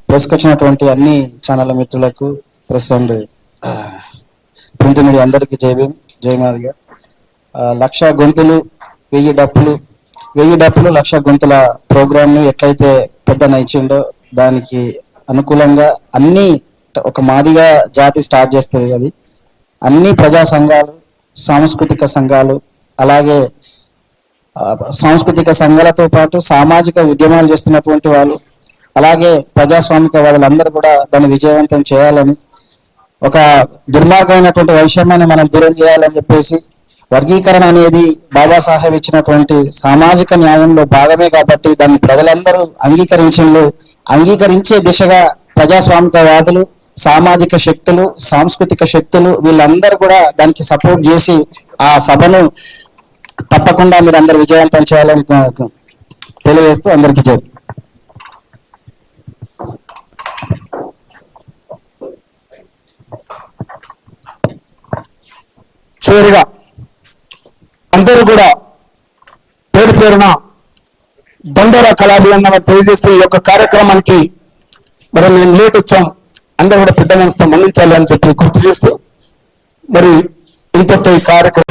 ప్రెస్కి వచ్చినటువంటి అన్ని ఛానళ్ళ మిత్రులకు ప్రెస్ అండ్ ప్రింట్ మీడియా అందరికీ జయమాదిగా 1,00,000 గొంతులు 1000 డప్పులు 1,00,000 గొంతుల ప్రోగ్రామ్ను ఎట్లయితే పెద్దన ఇచ్చిండో దానికి అనుకూలంగా అన్ని ఒక మాదిగా జాతి స్టార్ట్ చేస్తుంది. అది అన్ని ప్రజా సంఘాలు, సాంస్కృతిక సంఘాలు, అలాగే సాంస్కృతిక సంఘాలతో పాటు సామాజిక ఉద్యమాలు చేస్తున్నటువంటి వాళ్ళు, అలాగే ప్రజాస్వామిక వాళ్ళందరూ కూడా దాన్ని విజయవంతం చేయాలని, ఒక దుర్మార్గమైనటువంటి వైషమ్యాన్ని మనం దూరం చేయాలని చెప్పేసి, వర్గీకరణ అనేది బాబాసాహెబ్ ఇచ్చినటువంటి సామాజిక న్యాయంలో భాగమే కాబట్టి దాన్ని ప్రజలందరూ అంగీకరించే దిశగా ప్రజాస్వామికవాదులు, సామాజిక శక్తులు, సాంస్కృతిక శక్తులు వీళ్ళందరూ కూడా దానికి సపోర్ట్ చేసి ఆ సభను తప్పకుండా మీరు అందరు విజయవంతం చేయాలని తెలియజేస్తూ అందరికీ జై. చివరిగా అందరూ కూడా పేరు పేరున దండోరా కళాభివందన తెలియజేస్తూ ఈ యొక్క కార్యక్రమానికి మరి మేము లేట్ వచ్చాం, అందరూ కూడా పెద్ద మనసుతో మన్నించాలి అని చెప్పి గుర్తు చేస్తూ మరి ఇంతటి కార్యక్రమం